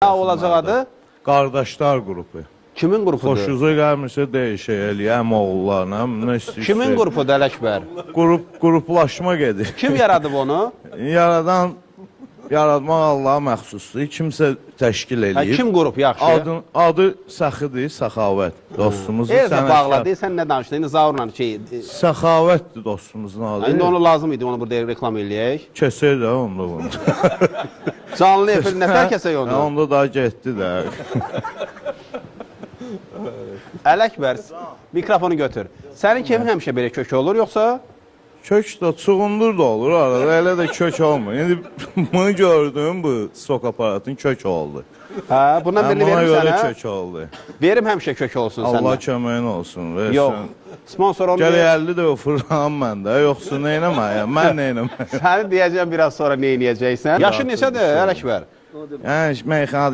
Nə olacaq adı? Qardaşlar qrupu. Kimin qrupudur? Xoşunuza gəlmirsə dəyişək eləyəm oğullarla, nə istəyirsə. Kimin qrupudur Ələkbər? Qruplaşma gedir. Kim yaradıb onu? Yaratmaq Allaha məxsusdur. Kimsə təşkil eləyib. Kim qrup yaxşı? Adı Səxidir, Səxavət. Dostumuzun. Eləcə bağladı, sən nə danışdın? İndi Zaurla şey... Səxavətdir dostumuzun adı. İndi onu lazım idi, onu burada reklam eləyək. Kəsək də onda bunu. Canlı efir nətər kəsək onu? Onda da getdi də. Ələkbər, mikrofonu götür. Sənin keyfin həmişə belə kök olur, yoxsa? Kök də, çuğundur da olur arada, elə də kök olmur. İndi bunu gördüm, bu stok aparatın kök oldu. Hə, bundan birini verim sənə. Buna görə kök oldu. Verim həmişə kök olsun səndən. Allah köməyin olsun. Yox, sponsor onu... Gələ 50 də o fırlanam məndə, yoxsa neynəməyəm, mən neynəməyəm. Səni deyəcəm biraz sonra neynəyəcəksən. Yaşın neçədir, Ələkbər? Yəni, meyxanə